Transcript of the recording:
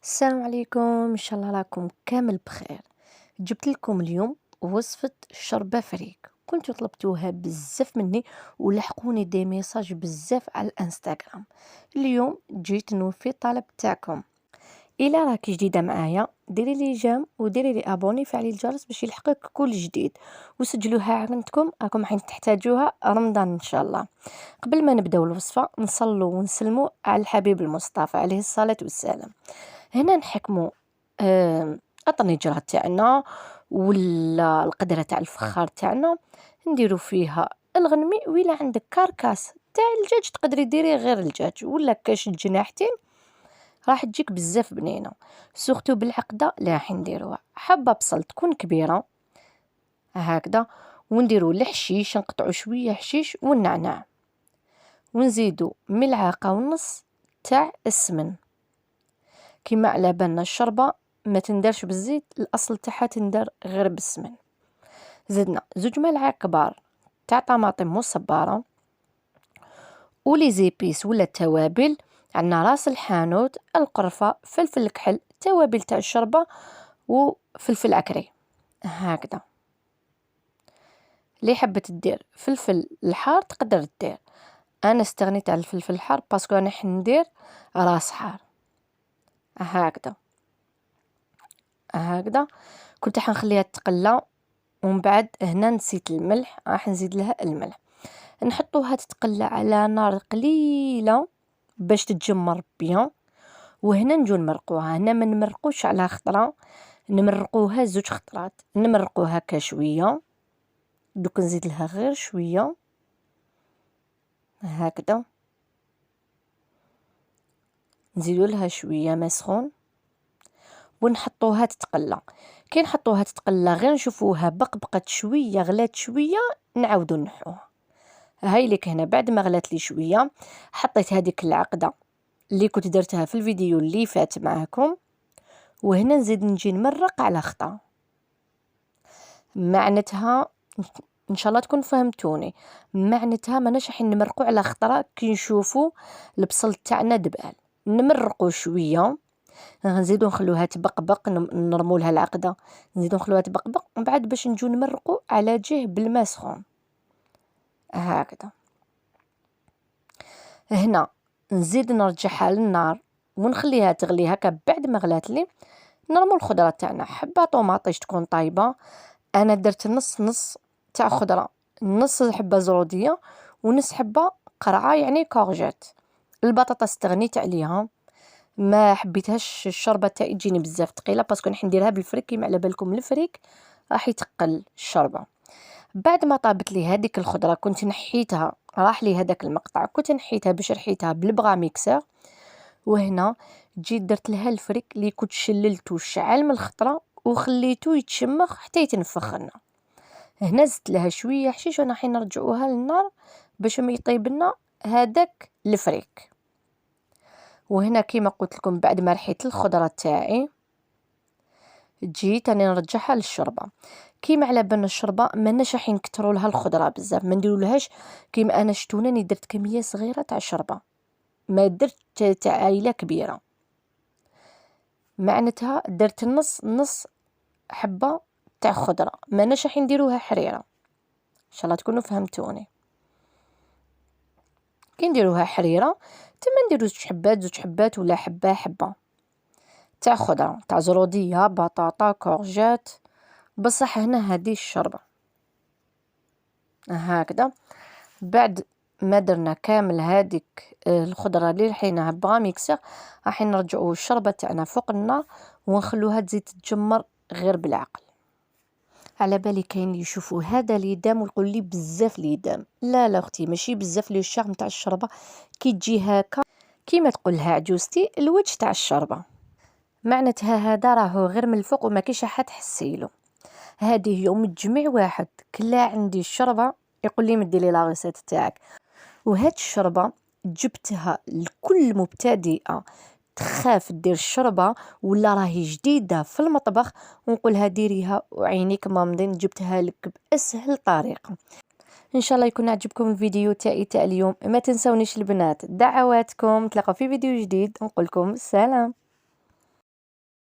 السلام عليكم، ان شاء الله راكم كامل بخير. جبت لكم اليوم وصفة شوربة فريك، كنتو طلبتوها بزاف مني ولحقوني دي ميساج بزاف على الانستغرام. اليوم جيت نوفي الطلب تاعكم. الا راكي جديده معايا ديري لي جيم وديري لي ابوني فعلي الجرس باش يلحقك كل جديد، وسجلوها عندكم راكم راح تحتاجوها رمضان ان شاء الله. قبل ما نبداو الوصفه نصلوا ونسلموا على الحبيب المصطفى عليه الصلاه والسلام. هنا نحكموا الطنجرة تاعنا ولا القدرة تاع الفخار تاعنا، نديرو فيها الغنمي، وإلا عندك كاركاس تاع الدجاج تقدري ديري غير الدجاج ولا كاش جناحتين راح تجيك بزاف بنينه. سورتو بالعقده لا راح نديروها حبه بصل تكون كبيره هكذا، ونديرو الحشيش، نقطعو شويه حشيش والنعناع، ونزيدو ملعقه ونص تاع السمن. كيما على بالنا الشوربه ما تندرش بالزيت، الاصل تاعها تندر غير بالسمن. زدنا 2 ملعقة كبار تاع طماطم مصبره، ولي زيبيس ولا التوابل، عندنا راس الحانوت، القرفه، فلفل الكحل، توابل تاع الشوربه وفلفل اكري هكذا. اللي حبت دير فلفل الحار تقدر دير، انا استغنيت على الفلفل الحار باسكو انا حندير راس حار هكذا. كنت حنخليها تقلى، ومن بعد هنا نسيت الملح، راح نزيد لها الملح، نحطوها تتقلى على نار قليله باش تتجمر بيان. وهنا نجو نمرقوها، هنا ما نمرقوش على خطره، نمرقوها 2 خطرات، نمرقوها كشويه، دوك نزيد لها غير شويه هكذا، نزيدو لها شويه ما سخون ونحطوها تتقلى. كي نحطوها تتقلى غير نشوفوها بقبقت شويه غلات شويه نعاودو نحوها. هاي لك هنا بعد ما غلات لي شويه حطيت هذيك العقده اللي كنت درتها في الفيديو اللي فات معاكم، وهنا نزيد نجي نمرق على خطا. معناتها ان شاء الله تكون فهمتوني، معناتها ماناش راح نمرقوا على خطره. كي نشوفوا البصل تاعنا دبال نمرقوا شويه، نزيدو نخلوها تبقبق، نرموا لها العقده، نزيدو نخلوها تبقبق، ومن بعد باش نجو نمرقوا على جهه بالماء سخون هكذا. هنا نزيد نرجعها للنار ونخليها تغلي هكا. بعد ما غلات لي نرمو الخضره تاعنا، حبه طوماطيش تكون طايبه، انا درت نص تاع خضره، نص حبه زروديه ونص حبه قرعه يعني كورجيت. البطاطا استغنيت عليها، ما حبيتهاش الشوربه تاعي تجيني بزاف ثقيله باسكو نحب نديرها بالفريك، كيما على بالكم الفريك راح يتقل الشوربه. بعد ما طابت لي هذيك الخضره كنت نحيتها، راح لي هذاك المقطع كنت نحيتها باش رحيتها بالبغا ميكسر، وهنا جيت درت لها الفريك اللي كنت شللته شعل من الخضره وخليته يتشمخ حتى يتنفخ لنا. هنا زدت لها شويه حشيش وانا حين نرجعوها للنار باش ما يطيب لنا هذاك الفريك. وهنا كيما قلت لكم بعد ما رحيت الخضره تاعي جيت انا نرجعها للشوربه. كيما على بالنا الشوربه ماناش راح نكثروا لها الخضره بزاف، ما نديرولهاش كيما انا شتوناني درت كميه صغيره تاع شوربه، ما درت تاع عائله كبيره، معناتها درت نص حبه تاع خضره، ماناش راح نديروها حريره. ان شاء الله تكونوا فهمتوني. كي نديروها حريره تما نديرو 2 حبات ولا حبه تاع خضره تاع زروديه، بطاطا، كورجات، بصح هنا هذه الشوربه هكذا. بعد ما درنا كامل هذيك الخضره اللي رحيناها بغا ميكسر، راح نرجعوا الشوربه تاعنا فوق النار ونخلوها تزيد تتجمر غير بالعقل. على بالي كاين اللي يشوفوا هذا ليدام ويقول لي بزاف ليدام، لا لا اختي ماشي بزاف، لي الشغل نتاع الشوربه كي تجي هكا كيما تقولها عجوزتي الوجه تاع الشوربه، معناتها هذا راهو غير من الفوق وما كاينش حد تحسيلو. هذه يوم تجميع واحد كلا عندي الشوربه يقول لي مدي لي لا ريسيت تاعك. وهاد الشوربه جبتها لكل مبتدئه تخاف دير الشوربه ولا راهي جديده في المطبخ، ونقولها ديريها وعينيك مامضين، جبتها لك باسهل طريقه. ان شاء الله يكون عجبكم الفيديو تاعي تاع اليوم، ما تنسونيش البنات دعواتكم، تلاقوا في فيديو جديد، نقول لكم سلام.